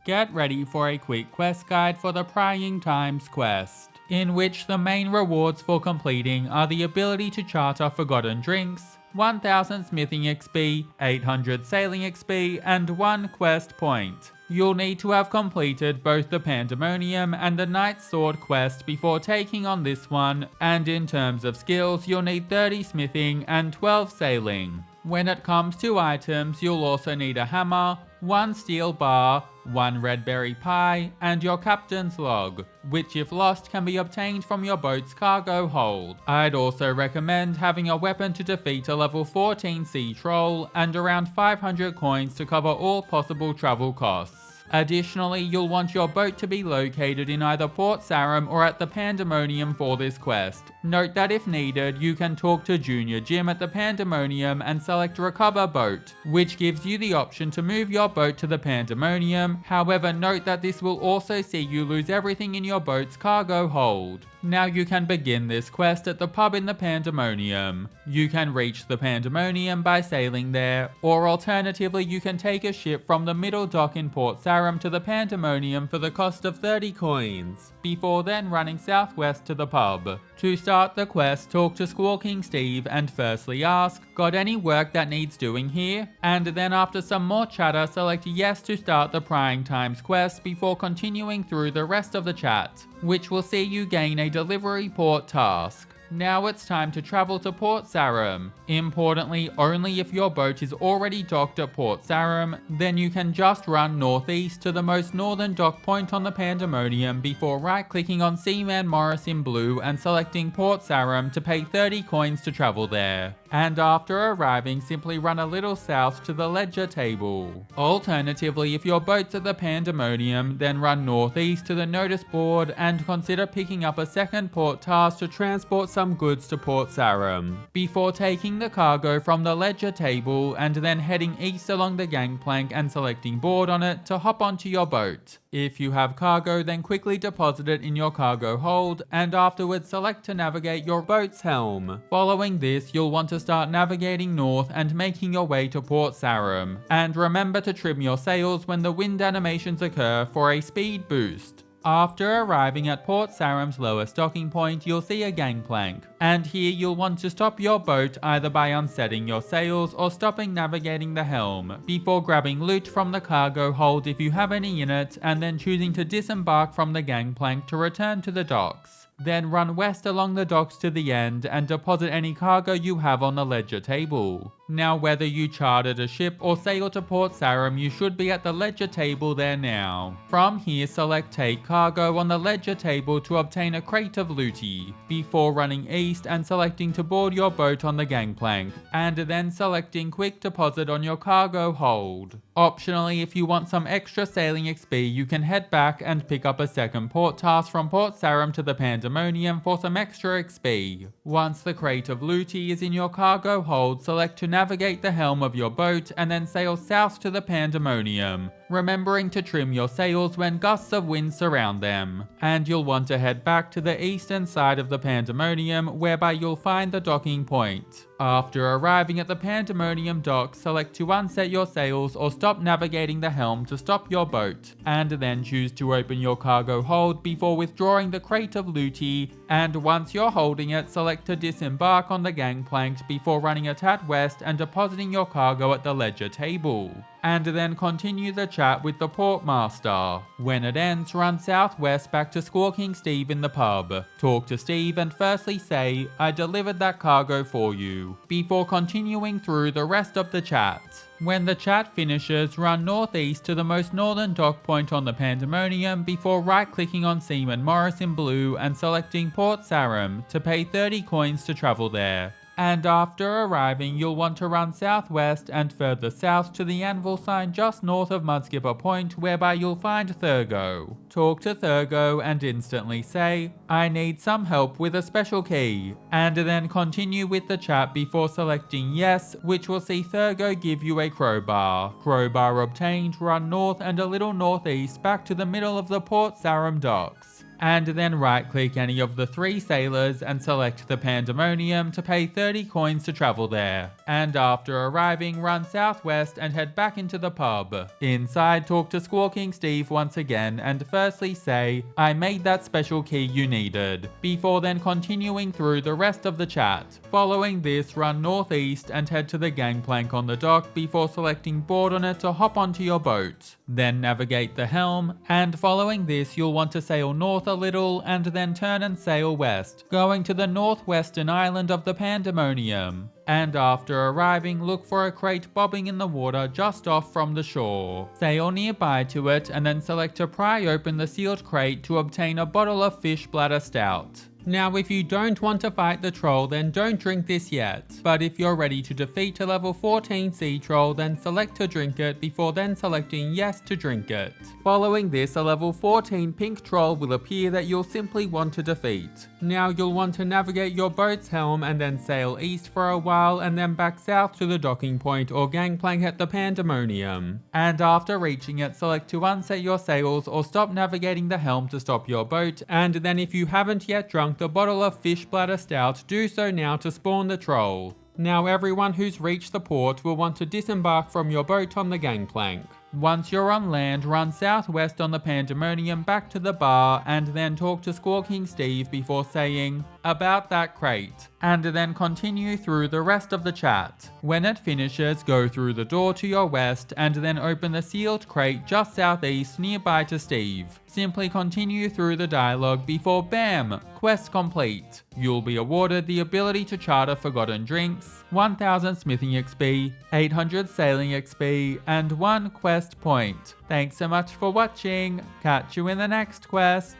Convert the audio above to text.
Get ready for a quick quest guide for the Prying Times quest, in which the main rewards for completing are the ability to charter forgotten drinks, 1000 smithing XP, 800 sailing XP, and 1 quest point. You'll need to have completed both the Pandemonium and the Knight's Sword quest before taking on this one, and in terms of skills you'll need 30 smithing and 12 sailing. When it comes to items, you'll also need a hammer, 1 steel bar, 1 red berry pie, and your captain's log, which if lost can be obtained from your boat's cargo hold. I'd also recommend having a weapon to defeat a level 14 sea troll, and around 500 coins to cover all possible travel costs. Additionally, you'll want your boat to be located in either Port Sarim or at the Pandemonium for this quest. Note that if needed, you can talk to Junior Jim at the Pandemonium and select Recover Boat, which gives you the option to move your boat to the Pandemonium. However, note that this will also see you lose everything in your boat's cargo hold. Now you can begin this quest at the pub in the Pandemonium. You can reach the Pandemonium by sailing there, or alternatively you can take a ship from the middle dock in Port Sarim to the Pandemonium for the cost of 30 coins, before then running southwest to the pub. To start the quest, talk to Squawking Steve and firstly ask, "Got any work that needs doing here?" And then after some more chatter, select yes to start the Prying Times quest before continuing through the rest of the chat, which will see you gain a delivery port task. Now it's time to travel to Port Sarim. Importantly, only if your boat is already docked at Port Sarim, then you can just run northeast to the most northern dock point on the Pandemonium before right-clicking on Seaman Morris in blue and selecting Port Sarim to pay 30 coins to travel there. And after arriving, simply run a little south to the ledger table. Alternatively, if your boat's at the Pandemonium, then run northeast to the notice board and consider picking up a second port task to transport some goods to Port Sarim, before taking the cargo from the ledger table and then heading east along the gangplank and selecting board on it to hop onto your boat. If you have cargo, then quickly deposit it in your cargo hold and afterwards select to navigate your boat's helm. Following this, you'll want to start navigating north and making your way to Port Sarim. And remember to trim your sails when the wind animations occur for a speed boost. After arriving at Port Sarim's lowest docking point, you'll see a gangplank, and here you'll want to stop your boat either by unsetting your sails or stopping navigating the helm, before grabbing loot from the cargo hold if you have any in it, and then choosing to disembark from the gangplank to return to the docks. Then run west along the docks to the end and deposit any cargo you have on the ledger table. Now whether you chartered a ship or sailed to Port Sarim, you should be at the ledger table there now. From here select Take Cargo on the ledger table to obtain a crate of looty, before running east and selecting to board your boat on the gangplank, and then selecting Quick Deposit on your cargo hold. Optionally, if you want some extra sailing XP, you can head back and pick up a second port task from Port Sarim to the Pandemonium for some extra XP. Once the crate of looty is in your cargo hold, select to navigate the helm of your boat and then sail south to the Pandemonium, remembering to trim your sails when gusts of wind surround them. And you'll want to head back to the eastern side of the Pandemonium, whereby you'll find the docking point. After arriving at the Pandemonium dock, select to unset your sails or stop navigating the helm to stop your boat, and then choose to open your cargo hold before withdrawing the crate of looty, and once you're holding it, select to disembark on the gangplank before running a tad west and depositing your cargo at the ledger table. And then continue the chat with the portmaster. When it ends, run southwest back to Squawking Steve in the pub. Talk to Steve and firstly say, "I delivered that cargo for you," before continuing through the rest of the chat. When the chat finishes, run northeast to the most northern dock point on the Pandemonium before right-clicking on Seaman Morris in blue and selecting Port Sarim to pay 30 coins to travel there. And after arriving, you'll want to run southwest and further south to the anvil sign just north of Mudskipper Point, whereby you'll find Thurgo. Talk to Thurgo and instantly say, "I need some help with a special key," and then continue with the chat before selecting yes, which will see Thurgo give you a crowbar. Crowbar obtained, run north and a little northeast back to the middle of the Port Sarim docks. and then right-click any of the 3 sailors and select the Pandemonium to pay 30 coins to travel there. And after arriving, run southwest and head back into the pub. Inside, talk to Squawking Steve once again and firstly say, "I made that special key you needed," before then continuing through the rest of the chat. Following this, run northeast and head to the gangplank on the dock before selecting board on it to hop onto your boat. Then navigate the helm, and following this you'll want to sail north a little and then turn and sail west, going to the northwestern island of the Pandemonium. And after arriving, look for a crate bobbing in the water just off from the shore. Sail nearby to it and then select to pry open the sealed crate to obtain a bottle of fish bladder stout. Now if you don't want to fight the troll, then don't drink this yet, but if you're ready to defeat a level 14 sea troll, then select to drink it before then selecting yes to drink it. Following this, a level 14 pink troll will appear that you'll simply want to defeat. Now you'll want to navigate your boat's helm and then sail east for a while and then back south to the docking point or gangplank at the Pandemonium. And after reaching it, select to unset your sails or stop navigating the helm to stop your boat, and then if you haven't yet drunk the bottle of fish bladder stout, do so now to spawn the troll. Now everyone who's reached the port will want to disembark from your boat on the gangplank. Once you're on land, run southwest on the Pandemonium back to the bar and then talk to Squawking Steve before saying, "About that crate," and then continue through the rest of the chat. When it finishes, go through the door to your west and then open the sealed crate just southeast nearby to Steve. Simply continue through the dialogue before BAM! Quest complete. You'll be awarded the ability to charter forgotten drinks, 1000 smithing XP, 800 sailing XP, and 1 quest point. Thanks so much for watching. Catch you in the next quest.